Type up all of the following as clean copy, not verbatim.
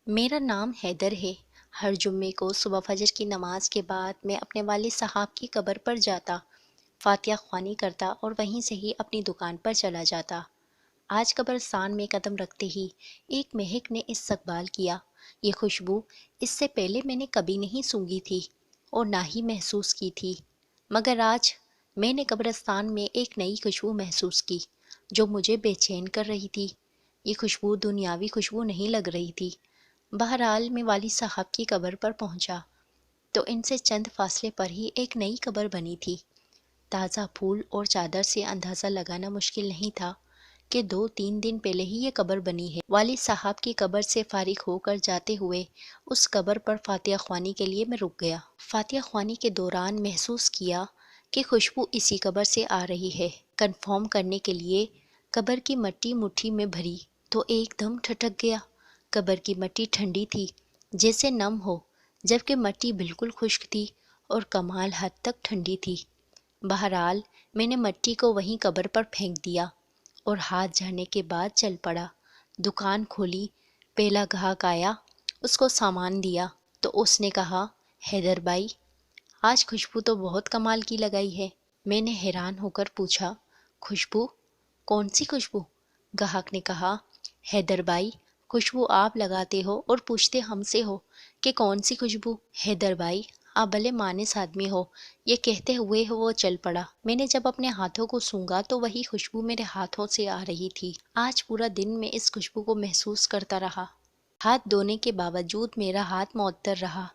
میرا نام حیدر ہے۔ ہر جمعے کو صبح فجر کی نماز کے بعد میں اپنے والد صاحب کی قبر پر جاتا، فاتحہ خوانی کرتا اور وہیں سے ہی اپنی دکان پر چلا جاتا۔ آج قبرستان میں قدم رکھتے ہی ایک مہک نے استقبال کیا۔ یہ خوشبو اس سے پہلے میں نے کبھی نہیں سونگھی تھی اور نہ ہی محسوس کی تھی، مگر آج میں نے قبرستان میں ایک نئی خوشبو محسوس کی جو مجھے بے چین کر رہی تھی۔ یہ خوشبو دنیاوی خوشبو نہیں لگ رہی تھی۔ بہرحال میں والد صاحب کی قبر پر پہنچا تو ان سے چند فاصلے پر ہی ایک نئی قبر بنی تھی۔ تازہ پھول اور چادر سے اندازہ لگانا مشکل نہیں تھا کہ 2-3 دن پہلے ہی یہ قبر بنی ہے۔ والد صاحب کی قبر سے فارغ ہو کر جاتے ہوئے اس قبر پر فاتحہ خوانی کے لیے میں رک گیا۔ فاتحہ خوانی کے دوران محسوس کیا کہ خوشبو اسی قبر سے آ رہی ہے۔ کنفرم کرنے کے لیے قبر کی مٹی مٹھی میں بھری تو ایک دم ٹھٹک گیا۔ قبر کی مٹی ٹھنڈی تھی، جیسے نم ہو، جبکہ مٹی بالکل خشک تھی اور کمال حد تک ٹھنڈی تھی۔ بہرحال میں نے مٹی کو وہیں قبر پر پھینک دیا اور ہاتھ جھاڑنے کے بعد چل پڑا۔ دکان کھولی، پہلا گاہک آیا، اس کو سامان دیا تو اس نے کہا، حیدر بھائی، آج خوشبو تو بہت کمال کی لگائی ہے۔ میں نے حیران ہو کر پوچھا، خوشبو؟ کون سی خوشبو؟ گاہک نے کہا، حیدر بھائی، خوشبو آپ لگاتے ہو اور پوچھتے ہم سے ہو کہ کون سی خوشبو؟ حیدر بھائی، آپ بھلے مانس آدمی ہو۔ یہ کہتے ہوئے وہ چل پڑا۔ میں نے جب اپنے ہاتھوں کو سونگھا تو وہی خوشبو میرے ہاتھوں سے آ رہی تھی۔ آج پورا دن میں اس خوشبو کو محسوس کرتا رہا۔ ہاتھ دھونے کے باوجود میرا ہاتھ معطر رہا۔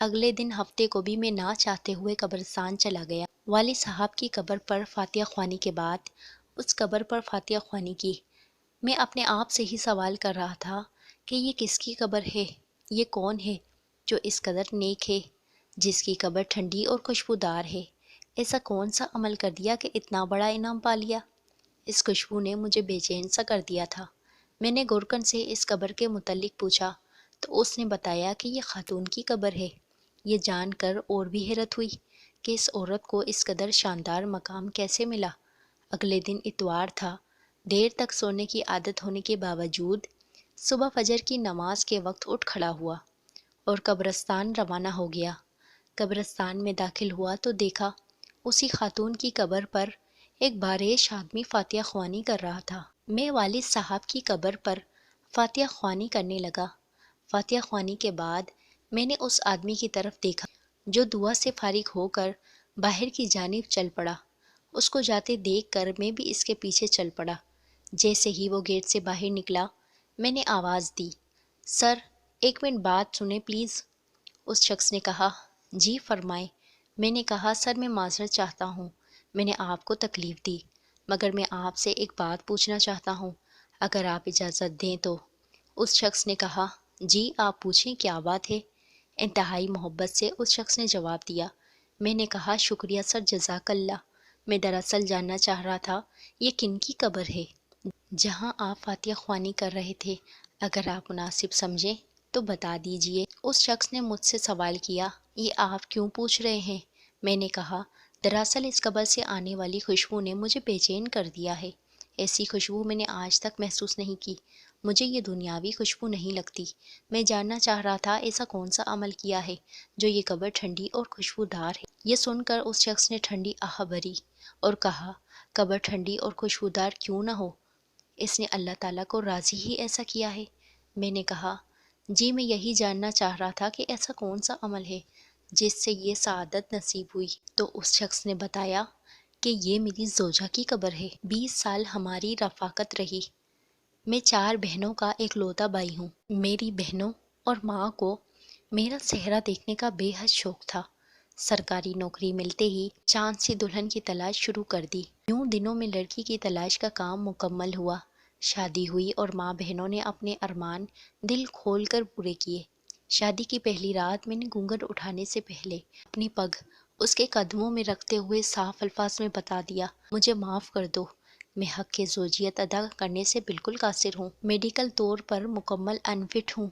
اگلے دن ہفتے کو بھی میں نہ چاہتے ہوئے قبرستان چلا گیا۔ والد صاحب کی قبر پر فاتحہ خوانی کے بعد اس قبر پر فاتحہ خوانی کی۔ میں اپنے آپ سے ہی سوال کر رہا تھا کہ یہ کس کی قبر ہے؟ یہ کون ہے جو اس قدر نیک ہے، جس کی قبر ٹھنڈی اور خوشبودار ہے؟ ایسا کون سا عمل کر دیا کہ اتنا بڑا انعام پا لیا؟ اس خوشبو نے مجھے بے چین سا کر دیا تھا۔ میں نے گورکن سے اس قبر کے متعلق پوچھا تو اس نے بتایا کہ یہ خاتون کی قبر ہے۔ یہ جان کر اور بھی حیرت ہوئی کہ اس عورت کو اس قدر شاندار مقام کیسے ملا۔ اگلے دن اتوار تھا۔ دیر تک سونے کی عادت ہونے کے باوجود صبح فجر کی نماز کے وقت اٹھ کھڑا ہوا اور قبرستان روانہ ہو گیا۔ قبرستان میں داخل ہوا تو دیکھا اسی خاتون کی قبر پر ایک بارعش آدمی فاتحہ خوانی کر رہا تھا۔ میں والد صاحب کی قبر پر فاتحہ خوانی کرنے لگا۔ فاتحہ خوانی کے بعد میں نے اس آدمی کی طرف دیکھا جو دعا سے فارغ ہو کر باہر کی جانب چل پڑا۔ اس کو جاتے دیکھ کر میں بھی اس کے پیچھے چل پڑا۔ جیسے ہی وہ گیٹ سے باہر نکلا، میں نے آواز دی، سر، 1 منٹ بات سنیں پلیز۔ اس شخص نے کہا، جی فرمائیں۔ میں نے کہا، سر میں معذرت چاہتا ہوں، میں نے آپ کو تکلیف دی، مگر میں آپ سے ایک بات پوچھنا چاہتا ہوں، اگر آپ اجازت دیں تو۔ اس شخص نے کہا، جی آپ پوچھیں، کیا بات ہے؟ انتہائی محبت سے اس شخص نے جواب دیا۔ میں نے کہا، شکریہ سر، جزاک اللہ۔ میں دراصل جاننا چاہ رہا تھا یہ کن کی قبر ہے جہاں آپ فاتحہ خوانی کر رہے تھے؟ اگر آپ مناسب سمجھیں تو بتا دیجئے۔ اس شخص نے مجھ سے سوال کیا، یہ آپ کیوں پوچھ رہے ہیں؟ میں نے کہا، دراصل اس قبر سے آنے والی خوشبو نے مجھے بے چین کر دیا ہے۔ ایسی خوشبو میں نے آج تک محسوس نہیں کی۔ مجھے یہ دنیاوی خوشبو نہیں لگتی۔ میں جاننا چاہ رہا تھا ایسا کون سا عمل کیا ہے جو یہ قبر ٹھنڈی اور خوشبودار ہے۔ یہ سن کر اس شخص نے ٹھنڈی آہ بھری اور کہا، قبر ٹھنڈی اور خوشبودار کیوں نہ ہو، اس نے اللہ تعالیٰ کو راضی ہی ایسا کیا ہے۔ میں نے کہا، جی میں یہی جاننا چاہ رہا تھا کہ ایسا کون سا عمل ہے جس سے یہ سعادت نصیب ہوئی۔ تو اس شخص نے بتایا کہ یہ میری زوجہ کی قبر ہے۔ 20 سال ہماری رفاقت رہی۔ میں 4 بہنوں کا اکلوتا بھائی ہوں۔ میری بہنوں اور ماں کو میرا صحرا دیکھنے کا بے حد شوق تھا۔ سرکاری نوکری ملتے ہی چاند سی دلہن کی تلاش شروع کر دی۔ یوں دنوں میں لڑکی کی تلاش کا کام مکمل ہوا۔ شادی ہوئی اور ماں بہنوں نے اپنے ارمان دل کھول کر پورے کیے۔ شادی کی پہلی رات میں نے گھونگھٹ اٹھانے سے پہلے اپنی پگ اس کے قدموں میں رکھتے ہوئے صاف الفاظ میں بتا دیا، مجھے معاف کر دو، میں حق زوجیت ادا کرنے سے بالکل قاصر ہوں۔ میڈیکل طور پر مکمل انفٹ ہوں۔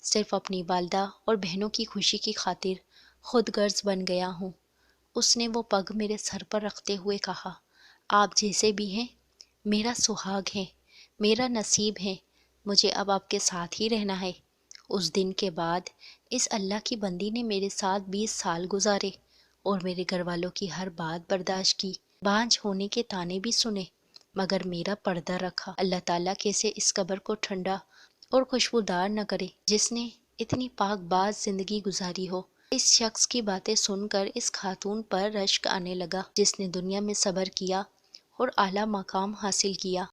صرف اپنی والدہ اور بہنوں کی خوشی کی خاطر خود غرض بن گیا ہوں۔ اس نے وہ پگ میرے سر پر رکھتے ہوئے کہا، آپ جیسے بھی ہیں میرا سہاگ ہیں، میرا نصیب ہیں، مجھے اب آپ کے ساتھ ہی رہنا ہے۔ اس دن کے بعد اس اللہ کی بندی نے میرے ساتھ 20 سال گزارے اور میرے گھر والوں کی ہر بات برداشت کی، بانجھ ہونے کے طعنے بھی سنے، مگر میرا پردہ رکھا۔ اللہ تعالیٰ کیسے اس قبر کو ٹھنڈا اور خوشبودار نہ کرے جس نے اتنی پاک باز زندگی گزاری ہو۔ اس شخص کی باتیں سن کر اس خاتون پر رشک آنے لگا جس نے دنیا میں صبر کیا اور اعلیٰ مقام حاصل کیا۔